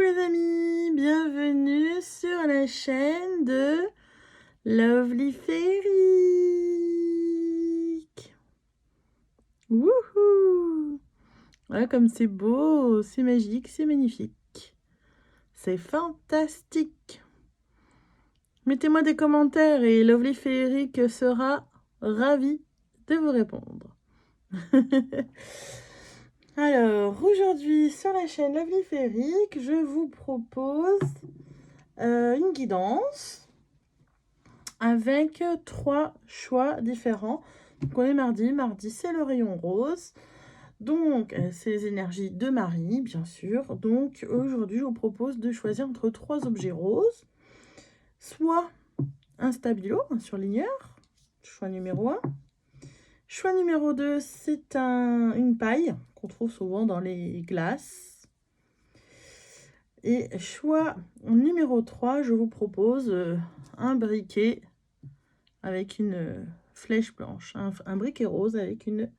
les amis, bienvenue sur la chaîne de Lovely Férique. Wouhou! Voilà comme c'est beau, c'est magique, c'est magnifique. C'est fantastique. Mettez-moi des commentaires et Lovely Férique sera ravie de vous répondre. Alors, aujourd'hui, sur la chaîne Lovely Férique, je vous propose une guidance avec 3 choix différents. Donc, on est mardi. Mardi, c'est le rayon rose. Donc, c'est les énergies de Marie, bien sûr. Donc, aujourd'hui, je vous propose de choisir entre 3 objets roses. Soit un stabilo, un surligneur, choix numéro 1. Choix numéro 2, c'est une paille qu'on trouve souvent dans les glaces. Et choix numéro 3, je vous propose un briquet avec une flèche blanche. Un briquet rose avec une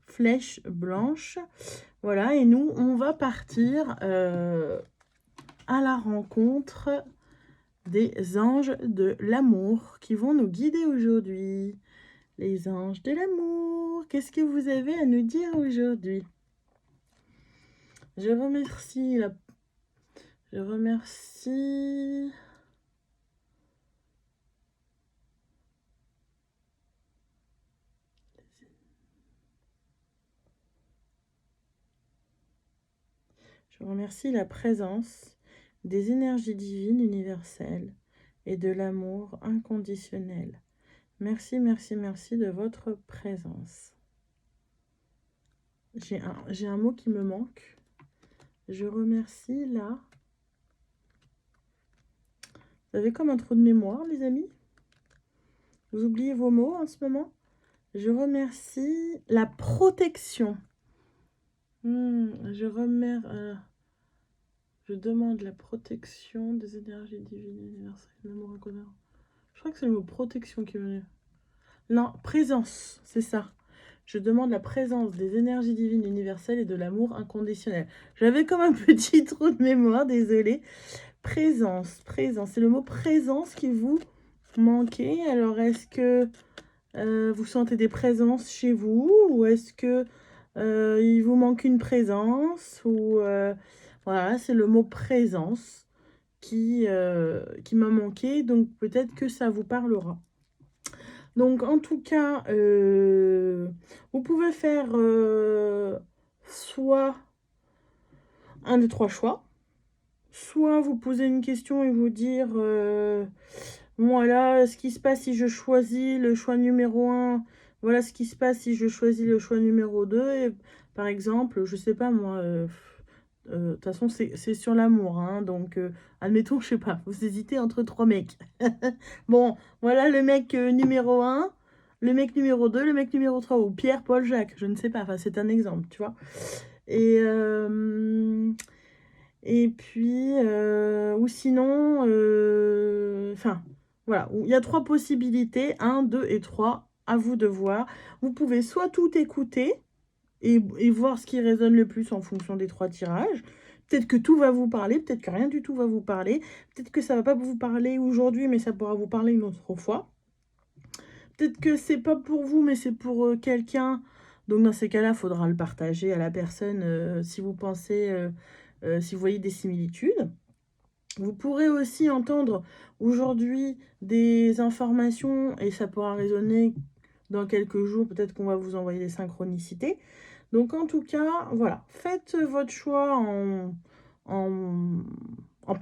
flèche blanche. Voilà, et nous, on va partir à la rencontre des anges de l'amour qui vont nous guider aujourd'hui. Les anges de l'amour, qu'est-ce que vous avez à nous dire aujourd'hui? Je remercie Je remercie la présence des énergies divines universelles et de l'amour inconditionnel. Merci, merci, merci de votre présence. J'ai un mot qui me manque. Je remercie là. Vous avez comme un trou de mémoire, les amis? Vous oubliez vos mots en ce moment? Je remercie la protection. Je demande la protection des énergies divines universelles, l'amour inconditionnel. Je crois que c'est le mot protection qui est venu. Non, présence, c'est ça. Je demande la présence des énergies divines universelles et de l'amour inconditionnel. J'avais comme un petit trou de mémoire, désolée. Présence, c'est le mot présence qui vous manquait. Alors, est-ce que vous sentez des présences chez vous? Ou est-ce que il vous manque une présence? Ou voilà, c'est le mot présence qui m'a manqué. Donc, peut-être que ça vous parlera. Donc, en tout cas, vous pouvez faire soit un des 3 choix, soit vous poser une question et vous dire, voilà ce qui se passe si je choisis le choix numéro 1, voilà ce qui se passe si je choisis le choix numéro 2. Et, par exemple, je sais pas moi, de toute façon, c'est sur l'amour, hein, donc admettons, je sais pas, vous hésitez entre 3 mecs. Bon, voilà le mec numéro 1, le mec numéro 2, le mec numéro 3, ou Pierre, Paul, Jacques, je ne sais pas, enfin, c'est un exemple, tu vois. Et puis, ou sinon, enfin, voilà, il y a 3 possibilités, 1, 2 et 3, à vous de voir. Vous pouvez soit tout écouter, et voir ce qui résonne le plus en fonction des 3 tirages. Peut-être que tout va vous parler, peut-être que rien du tout va vous parler. Peut-être que ça va pas vous parler aujourd'hui, mais ça pourra vous parler une autre fois. Peut-être que c'est pas pour vous, mais c'est pour quelqu'un. Donc dans ces cas-là, il faudra le partager à la personne si vous pensez, si vous voyez des similitudes. Vous pourrez aussi entendre aujourd'hui des informations et ça pourra résonner dans quelques jours. Peut-être qu'on va vous envoyer des synchronicités. Donc en tout cas, voilà, faites votre choix en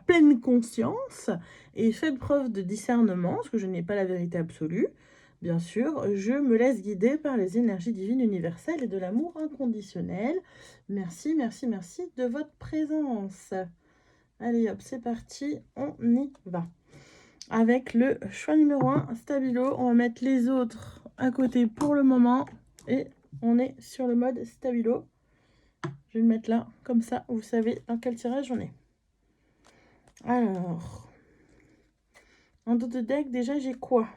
pleine conscience et faites preuve de discernement, parce que je n'ai pas la vérité absolue. Bien sûr, je me laisse guider par les énergies divines universelles et de l'amour inconditionnel. Merci, merci, merci de votre présence. Allez hop, c'est parti, on y va. Avec le choix numéro 1, Stabilo, on va mettre les autres à côté pour le moment et on est sur le mode Stabilo. Je vais le mettre là, comme ça, vous savez dans quel tirage on est. Alors, en dos de deck, déjà, j'ai quoi?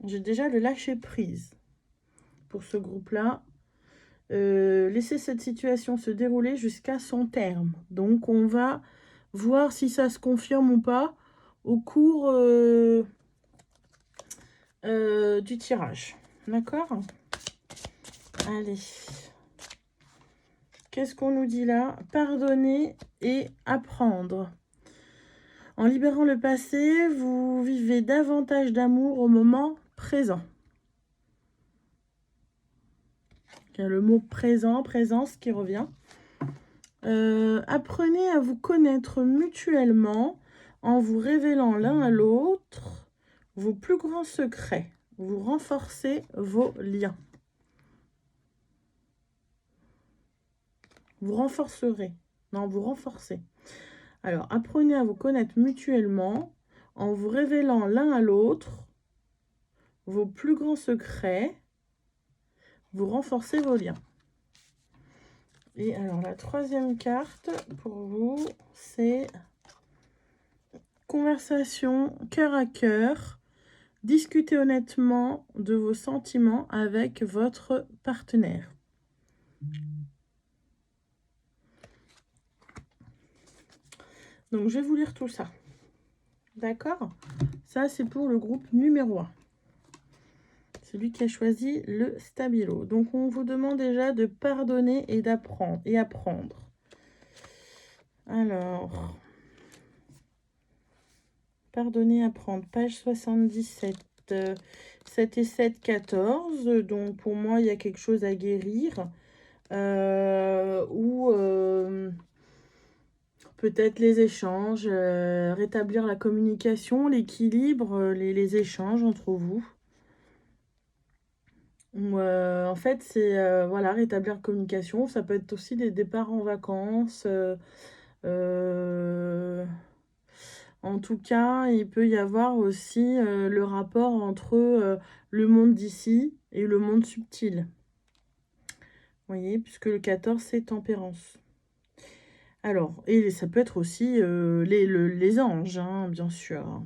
J'ai déjà le lâcher prise pour ce groupe-là. laissez cette situation se dérouler jusqu'à son terme. Donc, on va voir si ça se confirme ou pas au cours du tirage. D'accord? Allez. Qu'est-ce qu'on nous dit là? Pardonner et apprendre. En libérant le passé, vous vivez davantage d'amour au moment présent. Il y a le mot présent, présence qui revient. Apprenez à vous connaître mutuellement en vous révélant l'un à l'autre vos plus grands secrets. Vous renforcez vos liens. Vous renforcerez. Non, vous renforcez. Alors, apprenez à vous connaître mutuellement en vous révélant l'un à l'autre vos plus grands secrets. Vous renforcez vos liens. Et alors, la troisième carte pour vous, c'est conversation cœur à cœur. Discutez honnêtement de vos sentiments avec votre partenaire. Donc, je vais vous lire tout ça. D'accord? Ça, c'est pour le groupe numéro 1. Celui qui a choisi le stabilo. Donc, on vous demande déjà de pardonner et d'apprendre et apprendre. Alors, pardonner, apprendre. Page 77. 7 et 7, 14. Donc, pour moi, il y a quelque chose à guérir. Ou peut-être les échanges, rétablir la communication, l'équilibre, les échanges entre vous. Ou, en fait, c'est voilà, rétablir la communication. Ça peut être aussi des départs en vacances. En tout cas, il peut y avoir aussi le rapport entre le monde d'ici et le monde subtil. Vous voyez, puisque le 14, c'est tempérance. Alors, et ça peut être aussi les anges, hein, bien sûr.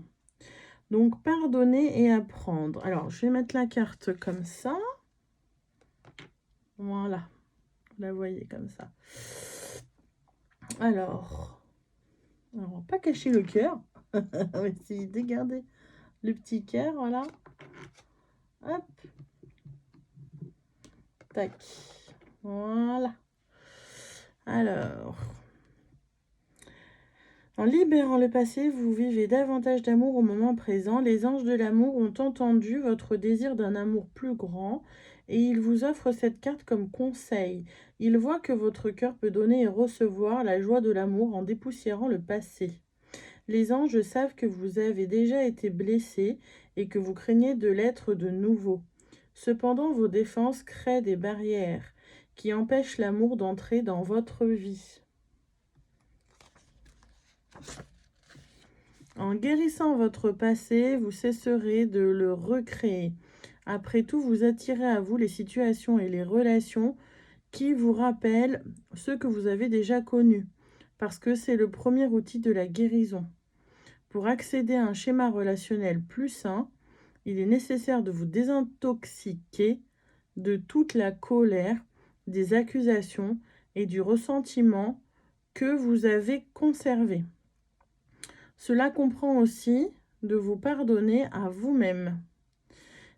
Donc, pardonner et apprendre. Alors, je vais mettre la carte comme ça. Voilà. Vous la voyez comme ça. Alors, on va pas cacher le cœur. On va essayer de garder le petit cœur, voilà. Hop. Tac. Voilà. Alors, en libérant le passé, vous vivez davantage d'amour au moment présent. Les anges de l'amour ont entendu votre désir d'un amour plus grand et ils vous offrent cette carte comme conseil. Ils voient que votre cœur peut donner et recevoir la joie de l'amour en dépoussiérant le passé. Les anges savent que vous avez déjà été blessé et que vous craignez de l'être de nouveau. Cependant, vos défenses créent des barrières qui empêchent l'amour d'entrer dans votre vie. En guérissant votre passé, vous cesserez de le recréer. Après tout, vous attirez à vous les situations et les relations qui vous rappellent ce que vous avez déjà connu, parce que c'est le premier outil de la guérison. Pour accéder à un schéma relationnel plus sain, il est nécessaire de vous désintoxiquer de toute la colère, des accusations et du ressentiment que vous avez conservé. Cela comprend aussi de vous pardonner à vous-même.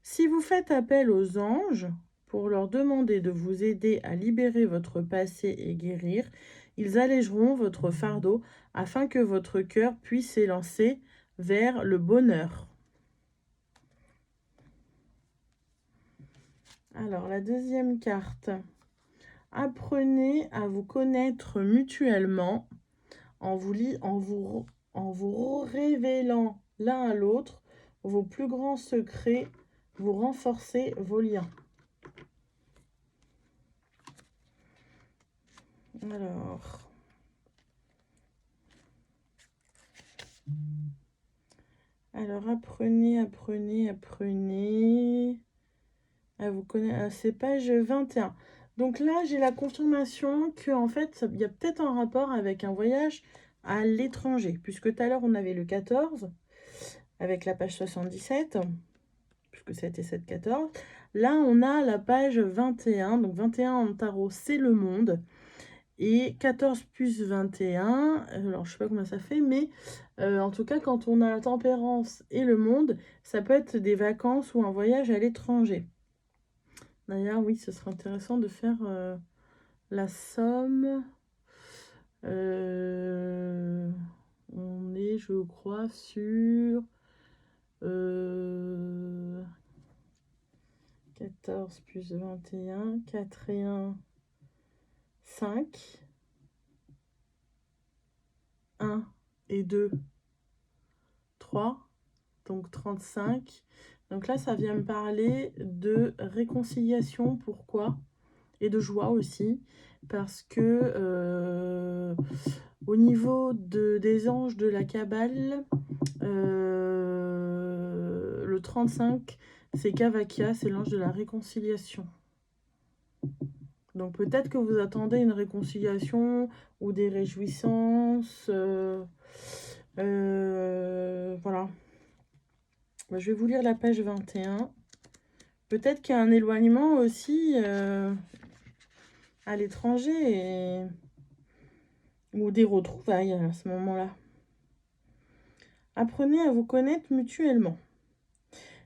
Si vous faites appel aux anges pour leur demander de vous aider à libérer votre passé et guérir, ils allégeront votre fardeau afin que votre cœur puisse s'élancer vers le bonheur. Alors, la deuxième carte. Apprenez à vous connaître mutuellement en vous révélant l'un à l'autre vos plus grands secrets, vous renforcez vos liens. Alors apprenez à vous connaître. C'est page 21. Donc là, j'ai la confirmation que en fait, il y a peut-être un rapport avec un voyage à l'étranger, puisque tout à l'heure, on avait le 14 avec la page 77, puisque c'était 7-14. Là, on a la page 21. Donc 21 en tarot, c'est le monde. Et 14 plus 21, alors je sais pas combien ça fait, mais en tout cas, quand on a la tempérance et le monde, ça peut être des vacances ou un voyage à l'étranger. D'ailleurs, oui, ce serait intéressant de faire la somme. On est, je crois, sur 14 plus 21, 4 et 1, 5. 1 et 2, 3. Donc 35. Donc là, ça vient me parler de réconciliation. Pourquoi? Et de joie aussi. Parce que au niveau des anges de la Kabbale, le 35, c'est Kavakia, c'est l'ange de la réconciliation. Donc peut-être que vous attendez une réconciliation ou des réjouissances. Voilà. Je vais vous lire la page 21. Peut-être qu'il y a un éloignement aussi à l'étranger ou des retrouvailles à ce moment-là. Apprenez à vous connaître mutuellement.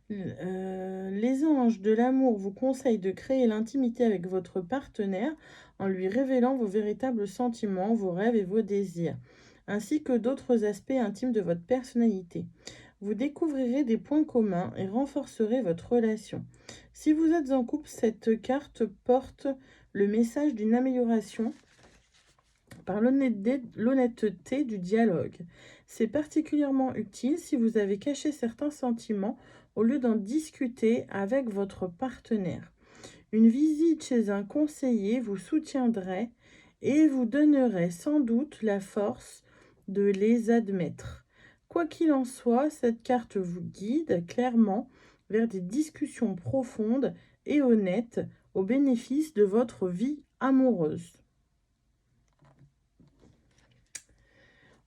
Les anges de l'amour vous conseillent de créer l'intimité avec votre partenaire en lui révélant vos véritables sentiments, vos rêves et vos désirs, ainsi que d'autres aspects intimes de votre personnalité. Vous découvrirez des points communs et renforcerez votre relation. Si vous êtes en couple, cette carte porte le message d'une amélioration par l'honnêteté du dialogue. C'est particulièrement utile si vous avez caché certains sentiments au lieu d'en discuter avec votre partenaire. Une visite chez un conseiller vous soutiendrait et vous donnerait sans doute la force de les admettre. Quoi qu'il en soit, cette carte vous guide clairement vers des discussions profondes et honnêtes au bénéfice de votre vie amoureuse.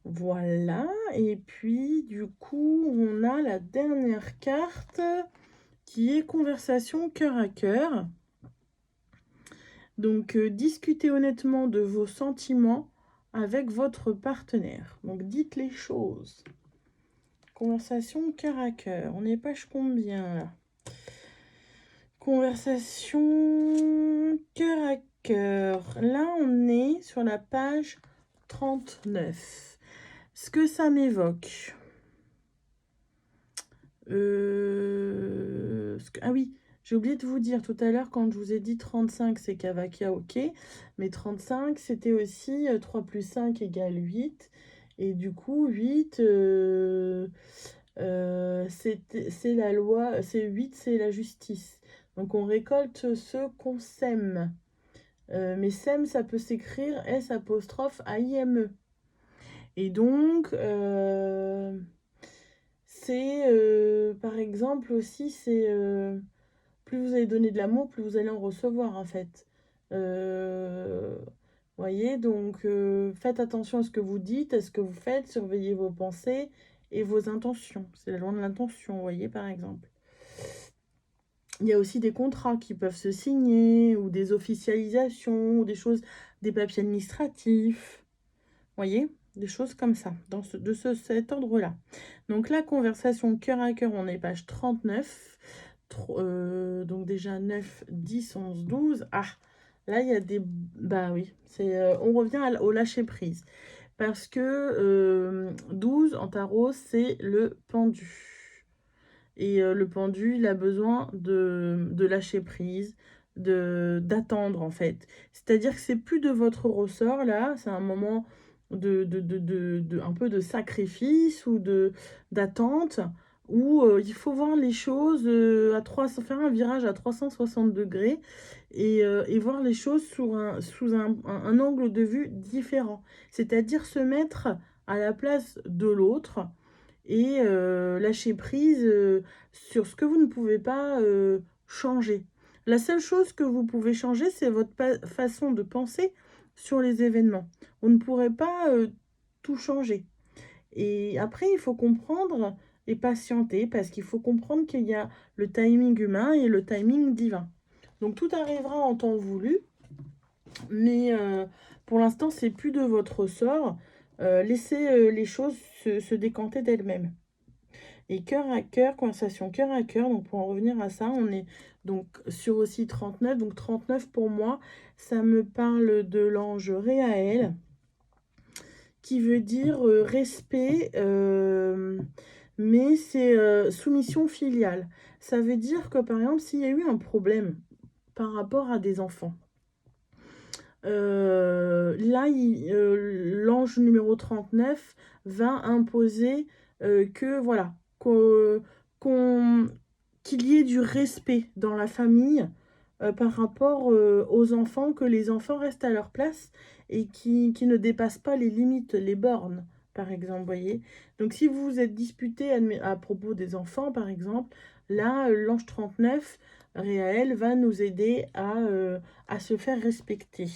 Voilà, et puis du coup, on a la dernière carte qui est conversation cœur à cœur. Donc, discutez honnêtement de vos sentiments avec votre partenaire. Donc, dites les choses. Conversation cœur à cœur. On est page combien là? Conversation cœur à cœur. Là, on est sur la page 39. Ce que ça m'évoque. Ah oui, j'ai oublié de vous dire tout à l'heure, quand je vous ai dit 35, c'est Kavakia, ok. Mais 35, c'était aussi 3 plus 5 égale 8. Et du coup, 8, c'est la loi, c'est 8, c'est la justice. Donc, on récolte ce qu'on sème. Mais sème, ça peut s'écrire S apostrophe A-I-M-E. Et donc, c'est, par exemple aussi, c'est plus vous allez donner de l'amour, plus vous allez en recevoir, en fait. Voyez, donc faites attention à ce que vous dites, à ce que vous faites, surveillez vos pensées et vos intentions. C'est la loi de l'intention, vous voyez, par exemple. Il y a aussi des contrats qui peuvent se signer, ou des officialisations, ou des choses, des papiers administratifs. Voyez, des choses comme ça, cet ordre-là. Donc la conversation cœur à cœur, on est page 39. Donc déjà 9, 10, 11, 12. Ah, là il y a des... Bah oui, on revient au lâcher-prise. Parce que 12 en tarot, c'est le pendu. Et le pendu, il a besoin de lâcher prise, d'attendre en fait. C'est-à-dire que c'est plus de votre ressort là, c'est un moment un peu de sacrifice ou d'attente où il faut voir les choses faire un virage à 360 degrés et voir les choses sous un angle de vue différent. C'est-à-dire se mettre à la place de l'autre et lâcher prise sur ce que vous ne pouvez pas changer. La seule chose que vous pouvez changer, c'est votre façon de penser sur les événements. On ne pourrait pas tout changer. Et après, il faut comprendre et patienter parce qu'il faut comprendre qu'il y a le timing humain et le timing divin. Donc tout arrivera en temps voulu, mais pour l'instant, c'est plus de votre ressort. Laissez les choses se décanter d'elles-mêmes. Et cœur à cœur, conversation cœur à cœur, donc pour en revenir à ça, on est donc sur aussi 39. Donc 39 pour moi, ça me parle de l'ange Réaël, qui veut dire respect, mais c'est soumission filiale. Ça veut dire que par exemple, s'il y a eu un problème par rapport à des enfants, là, l'ange numéro 39 va imposer que, voilà, qu'on- qu'il y ait du respect dans la famille par rapport aux enfants, que les enfants restent à leur place et qui ne dépassent pas les limites, les bornes, par exemple, voyez. Donc, si vous vous êtes disputé à propos des enfants, par exemple, là, l'ange 39, Réaël, va nous aider à se faire respecter.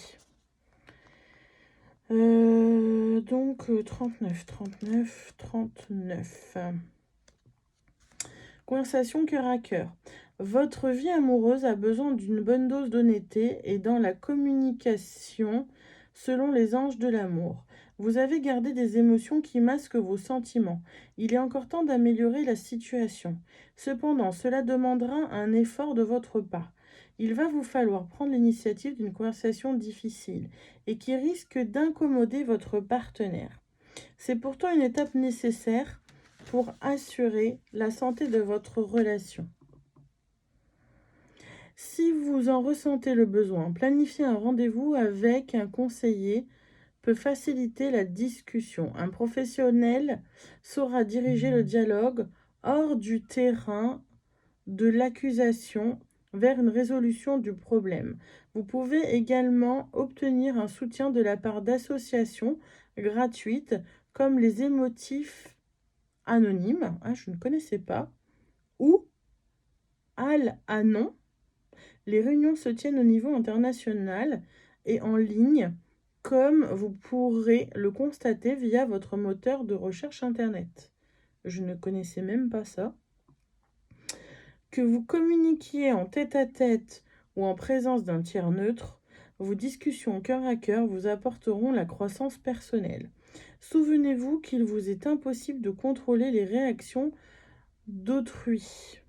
Donc 39, 39, 39. Conversation cœur à cœur. Votre vie amoureuse a besoin d'une bonne dose d'honnêteté et dans la communication selon les anges de l'amour. Vous avez gardé des émotions qui masquent vos sentiments. Il est encore temps d'améliorer la situation. Cependant, cela demandera un effort de votre part. Il va vous falloir prendre l'initiative d'une conversation difficile et qui risque d'incommoder votre partenaire. C'est pourtant une étape nécessaire pour assurer la santé de votre relation. Si vous en ressentez le besoin, planifiez un rendez-vous avec un conseiller peut faciliter la discussion. Un professionnel saura diriger le dialogue hors du terrain de l'accusation vers une résolution du problème. Vous pouvez également obtenir un soutien de la part d'associations gratuites comme les émotifs anonymes, je ne connaissais pas, ou Al-Anon. Les réunions se tiennent au niveau international et en ligne, comme vous pourrez le constater via votre moteur de recherche Internet. Je ne connaissais même pas ça. Que vous communiquiez en tête-à-tête ou en présence d'un tiers neutre, vos discussions cœur à cœur vous apporteront la croissance personnelle. Souvenez-vous qu'il vous est impossible de contrôler les réactions d'autrui.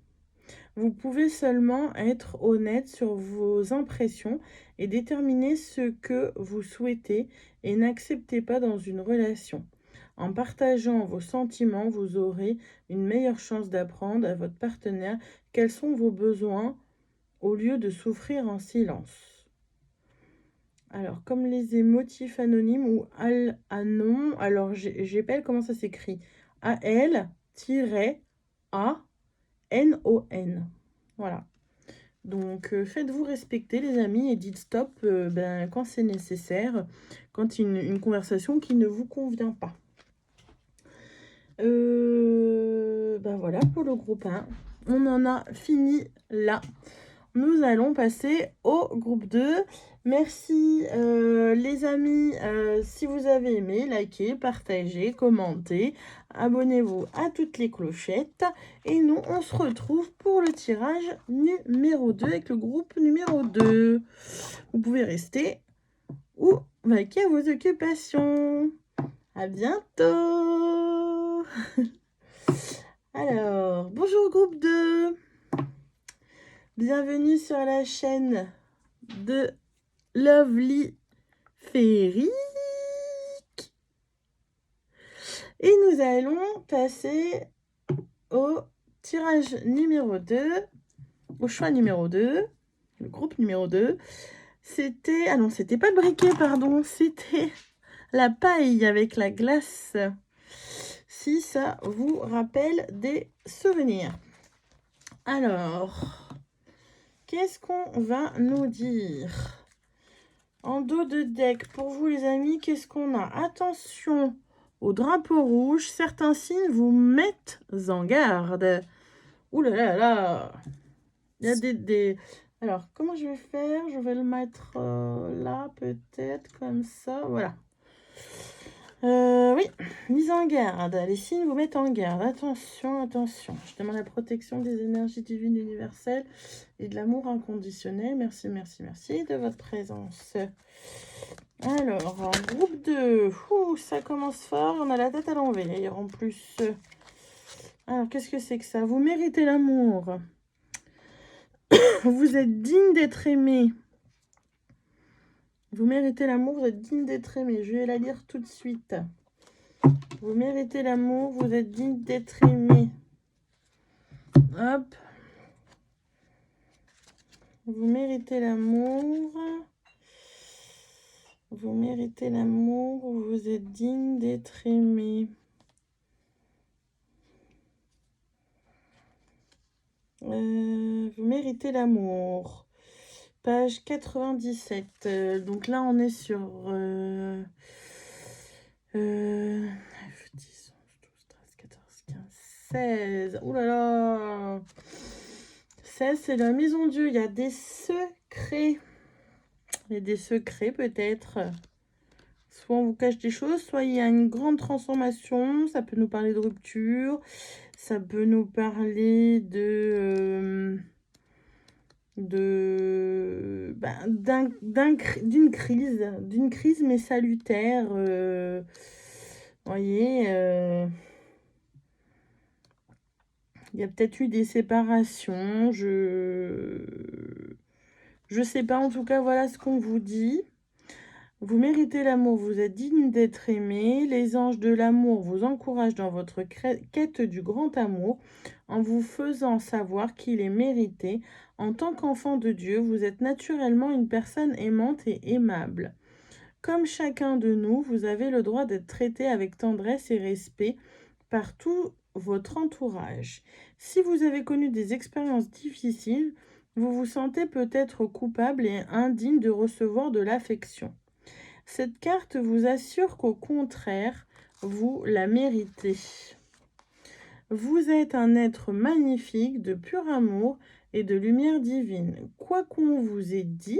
Vous pouvez seulement être honnête sur vos impressions et déterminer ce que vous souhaitez et n'acceptez pas dans une relation. En partageant vos sentiments, vous aurez une meilleure chance d'apprendre à votre partenaire quels sont vos besoins au lieu de souffrir en silence. Alors, comme les émotifs anonymes ou Al-Anon, alors j'appelle comment ça s'écrit. A-L-A-N-O-N. Voilà. Donc, faites-vous respecter, les amis, et dites stop quand c'est nécessaire, quand il y a une conversation qui ne vous convient pas. Voilà pour le groupe 1. On en a fini là. Nous allons passer au groupe 2. Merci les amis, si vous avez aimé, likez, partagez, commentez, abonnez-vous à toutes les clochettes. Et nous, on se retrouve pour le tirage numéro 2 avec le groupe numéro 2. Vous pouvez rester ou vaquer à vos occupations. À bientôt. Alors, bonjour groupe 2. Bienvenue sur la chaîne de Lovely Féerique. Et nous allons passer au tirage numéro 2, au choix numéro 2, le groupe numéro 2. C'était, ah non, c'était pas le briquet, pardon, c'était la paille avec la glace. Si ça vous rappelle des souvenirs. Alors, qu'est-ce qu'on va nous dire? En dos de deck, pour vous les amis, qu'est-ce qu'on a? Attention au drapeau rouge, certains signes vous mettent en garde. Ouh là là là. Il y a des... Alors, comment je vais faire? Je vais le mettre là, peut-être, comme ça. Voilà. Oui, mise en garde. Les signes vous mettent en garde. Attention, attention. Je demande la protection des énergies divines universelles et de l'amour inconditionnel. Merci, merci, merci de votre présence. Alors, groupe 2. Ouh, ça commence fort. On a la tête à l'envers en plus. Alors, qu'est-ce que c'est que ça? Vous méritez l'amour. Vous êtes digne d'être aimé. Vous méritez l'amour, vous êtes digne d'être aimé. Je vais la lire tout de suite. Vous méritez l'amour, vous êtes digne d'être aimé. Hop. Vous méritez l'amour. Vous méritez l'amour, vous êtes digne d'être aimé. Vous méritez l'amour. Page 97. Donc là, on est sur 9, 10, 11, 12, 13, 14, 15, 16. Ouh là là. 16, c'est la maison Dieu. Il y a des secrets. Il y a des secrets peut-être. Soit on vous cache des choses, soit il y a une grande transformation. Ça peut nous parler de rupture. Ça peut nous parler d'une crise, mais salutaire. Voyez, il y a peut-être eu des séparations. Je sais pas, en tout cas, voilà ce qu'on vous dit. Vous méritez l'amour, vous êtes digne d'être aimé. Les anges de l'amour vous encouragent dans votre quête du grand amour en vous faisant savoir qu'il est mérité. En tant qu'enfant de Dieu, vous êtes naturellement une personne aimante et aimable. Comme chacun de nous, vous avez le droit d'être traité avec tendresse et respect par tout votre entourage. Si vous avez connu des expériences difficiles, vous vous sentez peut-être coupable et indigne de recevoir de l'affection. Cette carte vous assure qu'au contraire, vous la méritez. Vous êtes un être magnifique de pur amour et de lumière divine. Quoi qu'on vous ait dit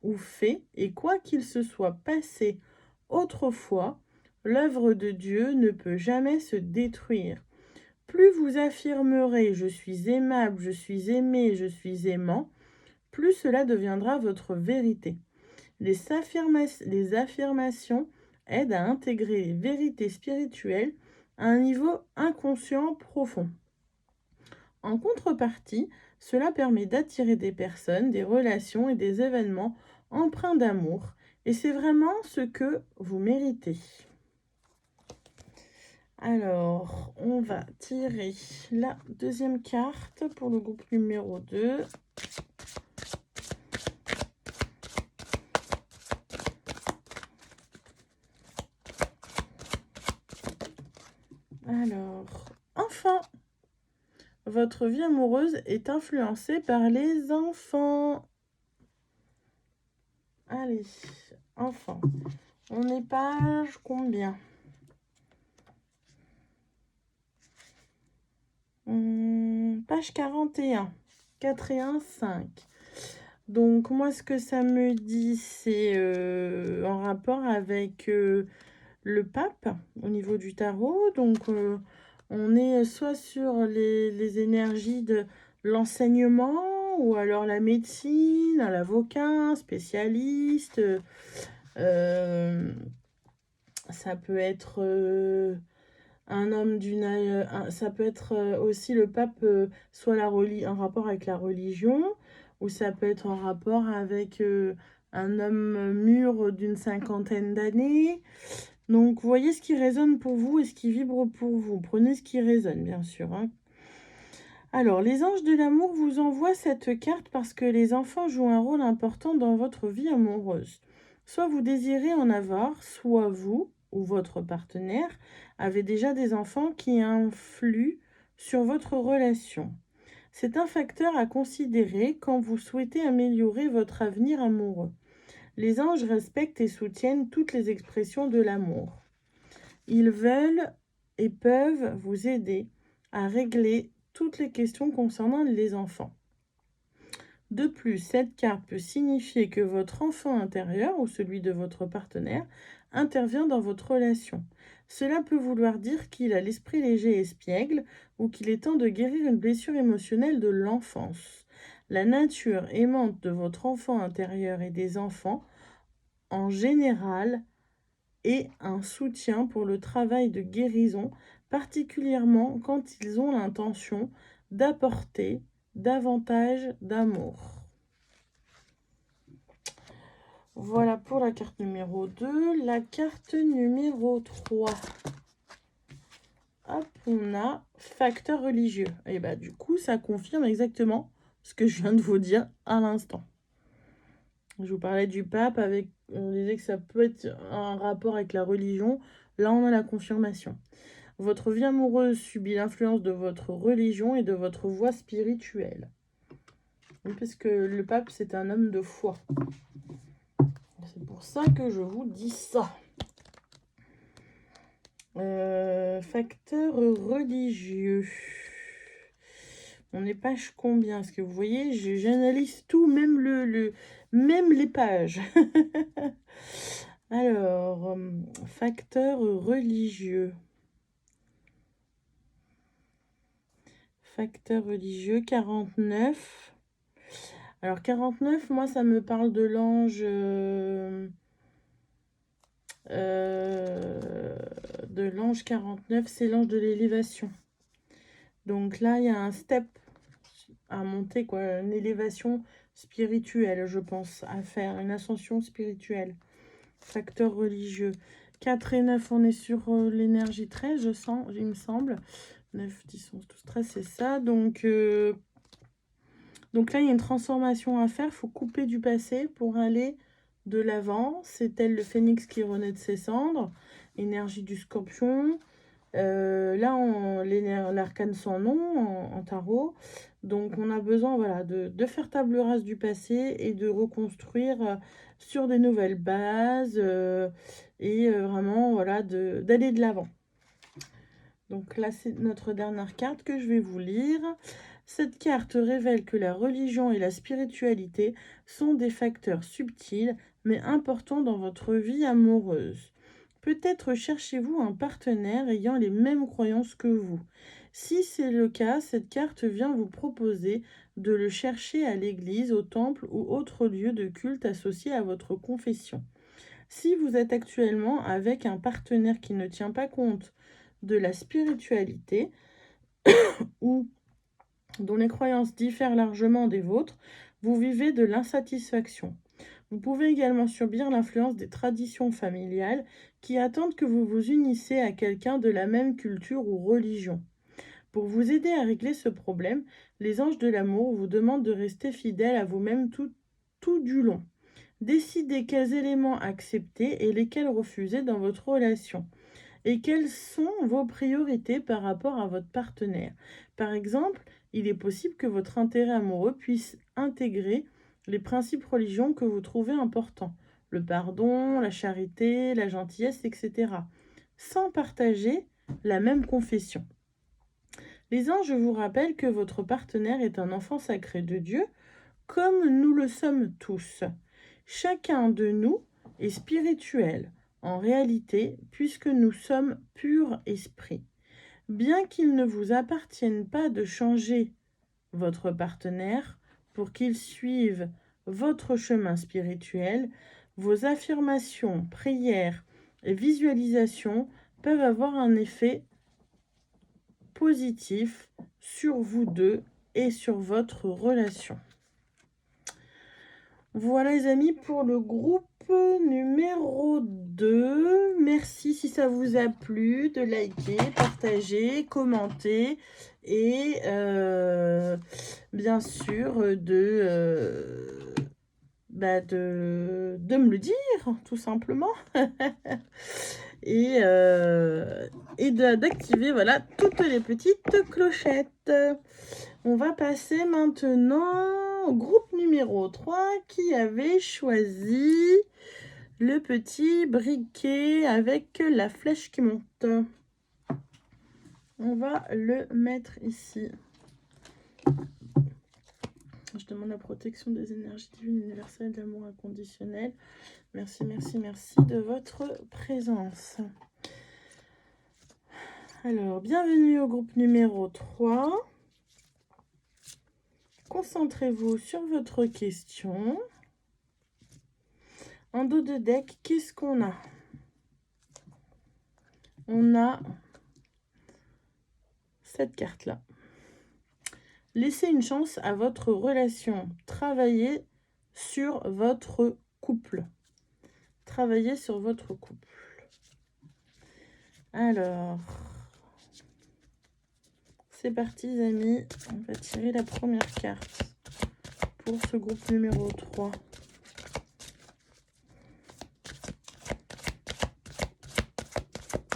ou fait, et quoi qu'il se soit passé autrefois, l'œuvre de Dieu ne peut jamais se détruire. Plus vous affirmerez « je suis aimable, je suis aimé, je suis aimant », plus cela deviendra votre vérité. Les affirmations aident à intégrer les vérités spirituelles à un niveau inconscient profond. En contrepartie, cela permet d'attirer des personnes, des relations et des événements empreints d'amour. Et c'est vraiment ce que vous méritez. Alors, on va tirer la deuxième carte pour le groupe numéro 2. Alors, enfin, votre vie amoureuse est influencée par les enfants. Allez, enfants. On est page combien? Page 41. 4 et 1, 5. Donc, moi, ce que ça me dit, c'est en rapport avec le pape au niveau du tarot. Donc, on est soit sur les énergies de l'enseignement ou alors la médecine, l'avocat, un spécialiste. Ça peut être un homme ça peut être aussi le pape, soit en rapport avec la religion, ou ça peut être en rapport avec un homme mûr d'une 50aine d'années. Donc, vous voyez ce qui résonne pour vous et ce qui vibre pour vous. Prenez ce qui résonne, bien sûr. Hein. Alors, les anges de l'amour vous envoient cette carte parce que les enfants jouent un rôle important dans votre vie amoureuse. Soit vous désirez en avoir, soit vous ou votre partenaire avez déjà des enfants qui influent sur votre relation. C'est un facteur à considérer quand vous souhaitez améliorer votre avenir amoureux. Les anges respectent et soutiennent toutes les expressions de l'amour. Ils veulent et peuvent vous aider à régler toutes les questions concernant les enfants. De plus, cette carte peut signifier que votre enfant intérieur ou celui de votre partenaire intervient dans votre relation. Cela peut vouloir dire qu'il a l'esprit léger et espiègle ou qu'il est temps de guérir une blessure émotionnelle de l'enfance. La nature aimante de votre enfant intérieur et des enfants, en général, est un soutien pour le travail de guérison, particulièrement quand ils ont l'intention d'apporter davantage d'amour. Voilà pour la carte numéro 2. La carte numéro 3. Hop, on a facteur religieux. Et bah du coup, ça confirme exactement ce que je viens de vous dire à l'instant. Je vous parlais du pape, on disait que ça peut être un rapport avec la religion. Là, on a la confirmation. Votre vie amoureuse subit l'influence de votre religion et de votre voie spirituelle. Oui, parce que le pape, c'est un homme de foi. C'est pour ça que je vous dis ça. Facteur religieux. On est page combien? Parce que vous voyez, j'analyse tout, même même les pages. Alors, facteur religieux. Facteur religieux, 49. Alors, 49, moi, ça me parle de l'ange... de l'ange 49, c'est l'ange de l'élévation. Donc là, il y a un step à monter, quoi, une élévation spirituelle, je pense, à faire, une ascension spirituelle. Facteur religieux. 4 et 9, on est sur l'énergie 13, je sens, il me semble. 9, 10, 11, 12, 13, c'est ça. Donc là, il y a une transformation à faire. Il faut couper du passé pour aller de l'avant. C'est tel le phénix qui renaît de ses cendres. Énergie du scorpion. Là, l'arcane sans nom en tarot. Donc, on a besoin, voilà, de faire table rase du passé et de reconstruire sur des nouvelles bases et vraiment, voilà, d'aller de l'avant. Donc là, c'est notre dernière carte que je vais vous lire. Cette carte révèle que la religion et la spiritualité sont des facteurs subtils mais importants dans votre vie amoureuse. Peut-être cherchez-vous un partenaire ayant les mêmes croyances que vous. Si c'est le cas, cette carte vient vous proposer de le chercher à l'église, au temple ou autre lieu de culte associé à votre confession. Si vous êtes actuellement avec un partenaire qui ne tient pas compte de la spiritualité ou dont les croyances diffèrent largement des vôtres, vous vivez de l'insatisfaction. Vous pouvez également subir l'influence des traditions familiales qui attendent que vous vous unissez à quelqu'un de la même culture ou religion. Pour vous aider à régler ce problème, les anges de l'amour vous demandent de rester fidèle à vous-même tout du long. Décidez quels éléments accepter et lesquels refuser dans votre relation. Et quelles sont vos priorités par rapport à votre partenaire. Par exemple, il est possible que votre intérêt amoureux puisse intégrer les principes religieux que vous trouvez importants. Le pardon, la charité, la gentillesse, etc. Sans partager la même confession. Les anges vous rappellent que votre partenaire est un enfant sacré de Dieu, comme nous le sommes tous. Chacun de nous est spirituel, en réalité, puisque nous sommes pur esprit. Bien qu'il ne vous appartienne pas de changer votre partenaire pour qu'il suive votre chemin spirituel, vos affirmations, prières et visualisations peuvent avoir un effet positif sur vous deux et sur votre relation. Voilà les amis pour le groupe numéro 2. Merci si ça vous a plu de liker, partager, commenter et bien sûr de me le dire tout simplement. et d'activer voilà toutes les petites clochettes. On va passer maintenant au groupe numéro 3 qui avait choisi le petit briquet avec la flèche qui monte. On va le mettre ici. Je demande la protection des énergies divines universelles d'amour inconditionnel. Merci, merci, merci de votre présence. Alors, bienvenue au groupe numéro 3. Concentrez-vous sur votre question. En dos de deck, qu'est-ce qu'on a? On a cette carte-là. Laissez une chance à votre relation. Travaillez sur votre couple. Travaillez sur votre couple. Alors, c'est parti, les amis. On va tirer la première carte pour ce groupe numéro 3.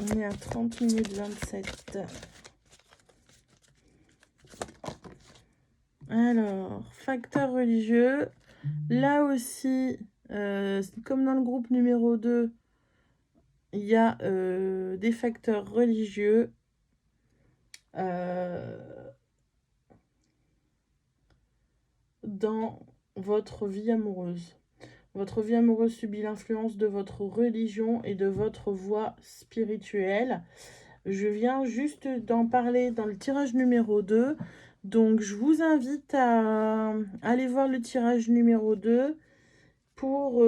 On est à 30 minutes 27. Alors, facteur religieux. Là aussi, comme dans le groupe numéro 2, il y a des facteurs religieux. Dans votre vie amoureuse. Votre vie amoureuse subit l'influence de votre religion et de votre voie spirituelle. Je viens juste d'en parler dans le tirage numéro 2. Donc, je vous invite à aller voir le tirage numéro 2 pour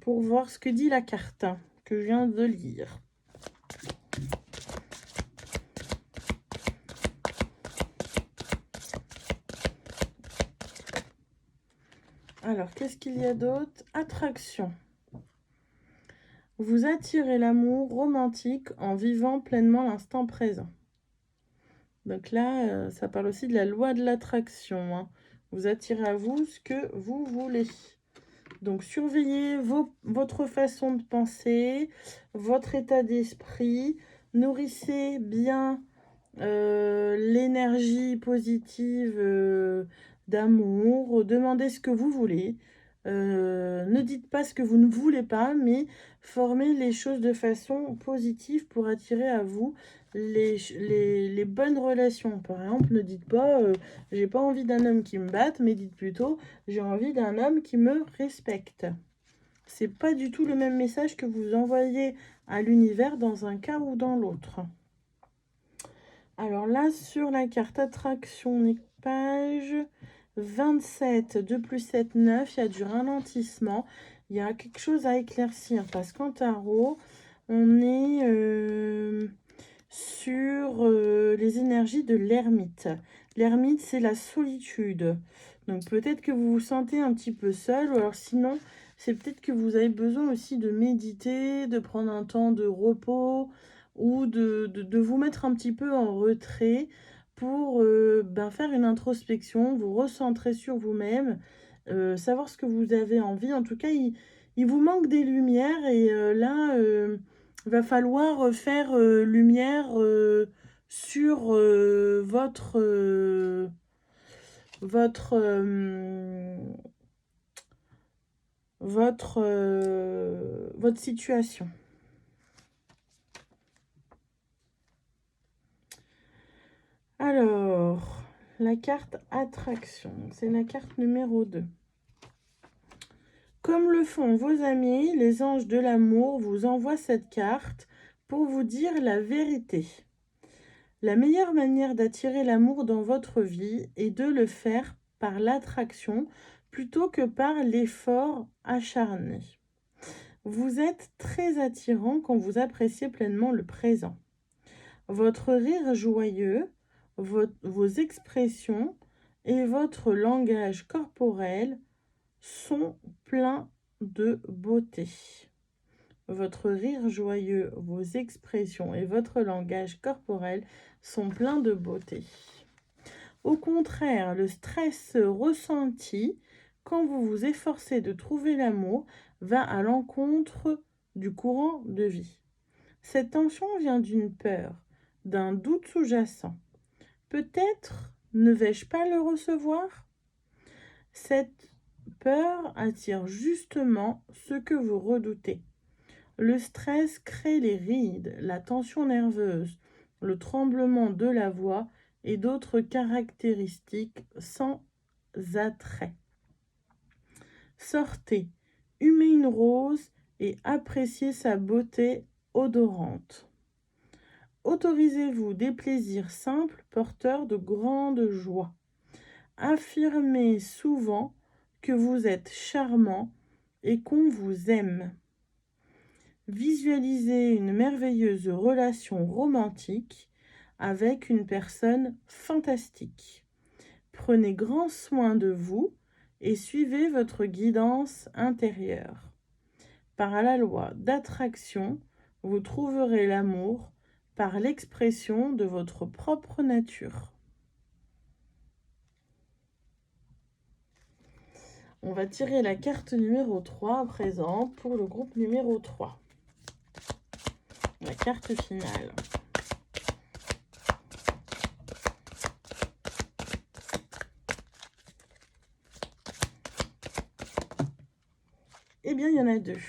voir ce que dit la carte que je viens de lire. Alors, qu'est-ce qu'il y a d'autre? Attraction. Vous attirez l'amour romantique en vivant pleinement l'instant présent. Donc là, ça parle aussi de la loi de l'attraction. Hein. Vous attirez à vous ce que vous voulez. Donc, surveillez votre façon de penser, votre état d'esprit. Nourrissez bien l'énergie positive d'amour. Demandez ce que vous voulez. Ne dites pas ce que vous ne voulez pas, mais formez les choses de façon positive pour attirer à vous les bonnes relations. Par exemple, ne dites pas j'ai pas envie d'un homme qui me batte, mais dites plutôt j'ai envie d'un homme qui me respecte. C'est pas du tout le même message que vous envoyez à l'univers dans un cas ou dans l'autre. Alors là, sur la carte attraction, on est page 27, 2 plus 7, 9, il y a du ralentissement. Il y a quelque chose à éclaircir parce qu'en tarot, on est sur les énergies de l'ermite. L'ermite, c'est la solitude. Donc peut-être que vous vous sentez un petit peu seul, ou alors sinon, c'est peut-être que vous avez besoin aussi de méditer, de prendre un temps de repos, ou de vous mettre un petit peu en retrait pour faire une introspection, vous recentrer sur vous-même, savoir ce que vous avez envie. En tout cas, il vous manque des lumières et là, il va falloir faire lumière sur votre situation. Alors, la carte attraction, c'est la carte numéro 2. Comme le font vos amis, les anges de l'amour vous envoient cette carte pour vous dire la vérité. La meilleure manière d'attirer l'amour dans votre vie est de le faire par l'attraction plutôt que par l'effort acharné. Vous êtes très attirant quand vous appréciez pleinement le présent. Votre rire joyeux, vos expressions et votre langage corporel sont pleins de beauté. Votre rire joyeux, vos expressions et votre langage corporel sont pleins de beauté. Au contraire, le stress ressenti quand vous vous efforcez de trouver l'amour va à l'encontre du courant de vie. Cette tension vient d'une peur, d'un doute sous-jacent. Peut-être ne vais-je pas le recevoir? Cette peur attire justement ce que vous redoutez. Le stress crée les rides, la tension nerveuse, le tremblement de la voix et d'autres caractéristiques sans attraits. Sortez, humez une rose et appréciez sa beauté odorante. Autorisez-vous des plaisirs simples porteurs de grande joie. Affirmez souvent que vous êtes charmant et qu'on vous aime. Visualisez une merveilleuse relation romantique avec une personne fantastique. Prenez grand soin de vous et suivez votre guidance intérieure. Par la loi d'attraction, vous trouverez l'amour par l'expression de votre propre nature. On va tirer la carte numéro 3 à présent pour le groupe numéro 3. La carte finale. Eh bien, il y en a deux.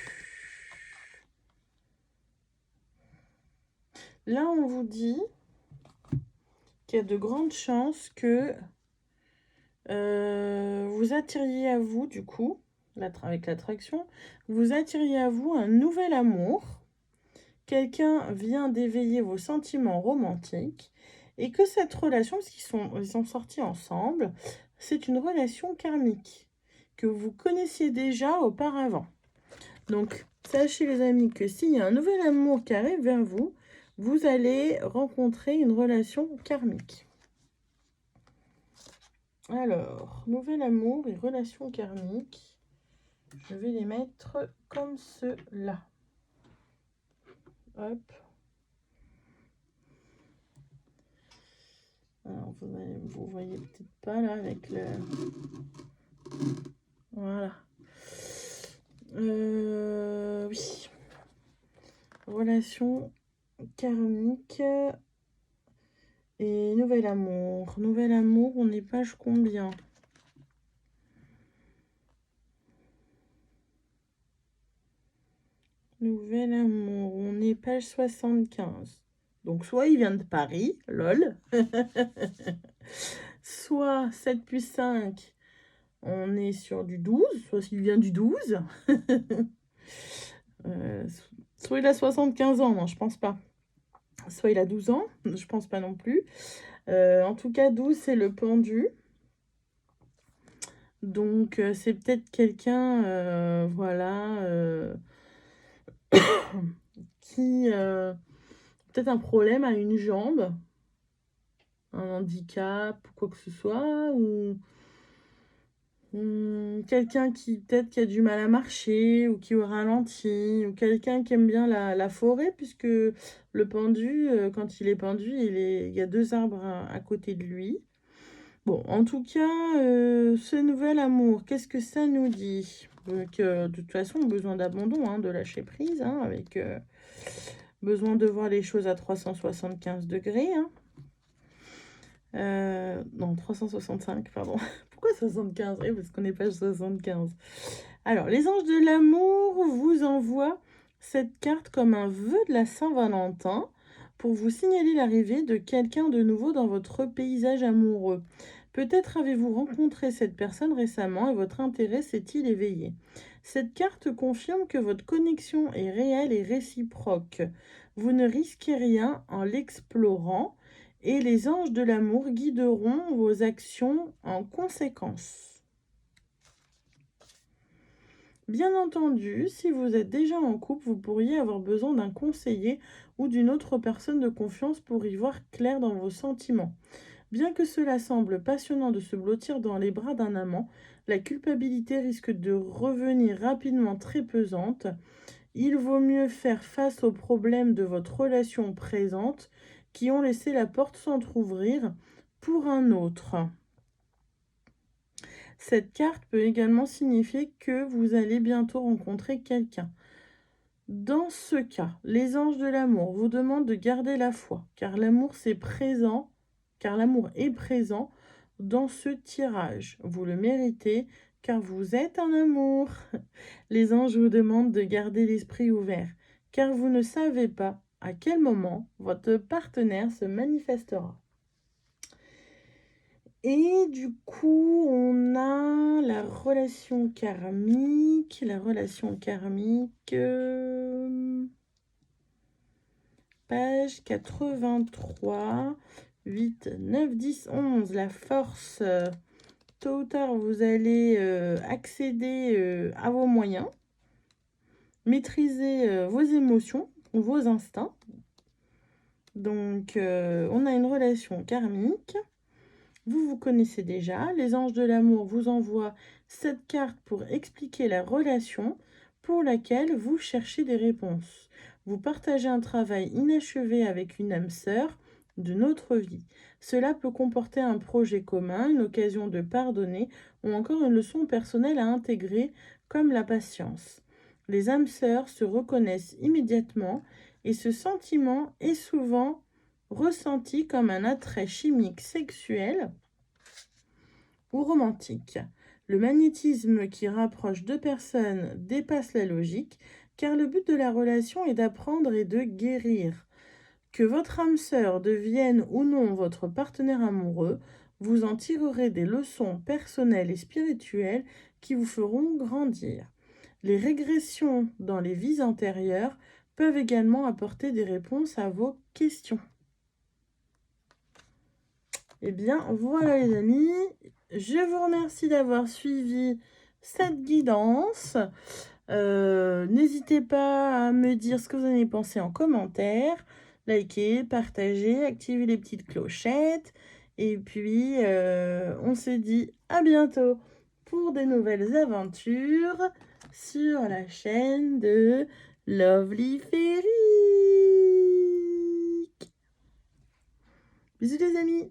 Là, on vous dit qu'il y a de grandes chances que vous attiriez à vous, du coup, avec l'attraction, vous attiriez à vous un nouvel amour. Quelqu'un vient d'éveiller vos sentiments romantiques et que cette relation, parce ils sont sortis ensemble, c'est une relation karmique que vous connaissiez déjà auparavant. Donc, sachez les amis que s'il y a un nouvel amour qui arrive vers vous, vous allez rencontrer une relation karmique. Alors, nouvel amour et relation karmique, je vais les mettre comme cela. Hop. Alors, vous voyez peut-être pas là avec le... Voilà. Oui. Relation karmique et nouvel amour. Nouvel amour, on est page combien? Nouvel amour, on est page 75. Donc, soit il vient de Paris, lol. Soit 7 plus 5, on est sur du 12. Soit il vient du 12. Soit il a 75 ans, non, je pense pas. Soit il a 12 ans, je pense pas non plus. En tout cas, 12, c'est le pendu. Donc, c'est peut-être quelqu'un, voilà, qui peut-être un problème à une jambe, un handicap, quoi que ce soit, ou quelqu'un qui peut-être qui a du mal à marcher, ou qui au ralenti, ou quelqu'un qui aime bien la forêt, puisque le pendu, quand il est pendu, il y a 2 arbres à côté de lui. Bon, en tout cas, ce nouvel amour, qu'est-ce que ça nous dit? Que de toute façon, besoin d'abandon, hein, de lâcher prise, hein, avec besoin de voir les choses à 375 degrés. Hein. Non, 365, pardon. Pourquoi 75? Oui, parce qu'on n'est pas 75. Alors, les anges de l'amour vous envoient cette carte comme un vœu de la Saint-Valentin pour vous signaler l'arrivée de quelqu'un de nouveau dans votre paysage amoureux. Peut-être avez-vous rencontré cette personne récemment et votre intérêt s'est-il éveillé. Cette carte confirme que votre connexion est réelle et réciproque. Vous ne risquez rien en l'explorant et les anges de l'amour guideront vos actions en conséquence. Bien entendu, si vous êtes déjà en couple, vous pourriez avoir besoin d'un conseiller ou d'une autre personne de confiance pour y voir clair dans vos sentiments. Bien que cela semble passionnant de se blottir dans les bras d'un amant, la culpabilité risque de revenir rapidement très pesante. Il vaut mieux faire face aux problèmes de votre relation présente qui ont laissé la porte s'entrouvrir pour un autre. Cette carte peut également signifier que vous allez bientôt rencontrer quelqu'un. Dans ce cas, les anges de l'amour vous demandent de garder la foi, car l'amour est présent dans ce tirage. Vous le méritez, car vous êtes un amour. Les anges vous demandent de garder l'esprit ouvert, car vous ne savez pas à quel moment votre partenaire se manifestera. Et du coup, on a la relation karmique. La relation karmique, page 83, 8, 9, 10, 11. La force, tôt ou tard, vous allez accéder à vos moyens, maîtriser vos émotions, vos instincts. Donc, on a une relation karmique. Vous connaissez déjà. Les anges de l'amour vous envoient cette carte pour expliquer la relation pour laquelle vous cherchez des réponses. Vous partagez un travail inachevé avec une âme sœur de notre vie. Cela peut comporter un projet commun, une occasion de pardonner ou encore une leçon personnelle à intégrer comme la patience. Les âmes sœurs se reconnaissent immédiatement et ce sentiment est souvent ressenti comme un attrait chimique sexuel ou romantique. Le magnétisme qui rapproche deux personnes dépasse la logique, car le but de la relation est d'apprendre et de guérir. Que votre âme sœur devienne ou non votre partenaire amoureux, vous en tirerez des leçons personnelles et spirituelles qui vous feront grandir. Les régressions dans les vies antérieures peuvent également apporter des réponses à vos questions. Eh bien, voilà les amis, je vous remercie d'avoir suivi cette guidance. N'hésitez pas à me dire ce que vous en avez pensé en commentaire. Likez, partagez, activez les petites clochettes. Et puis, on se dit à bientôt pour des nouvelles aventures sur la chaîne de Lovely Fairy. Bisous les amis!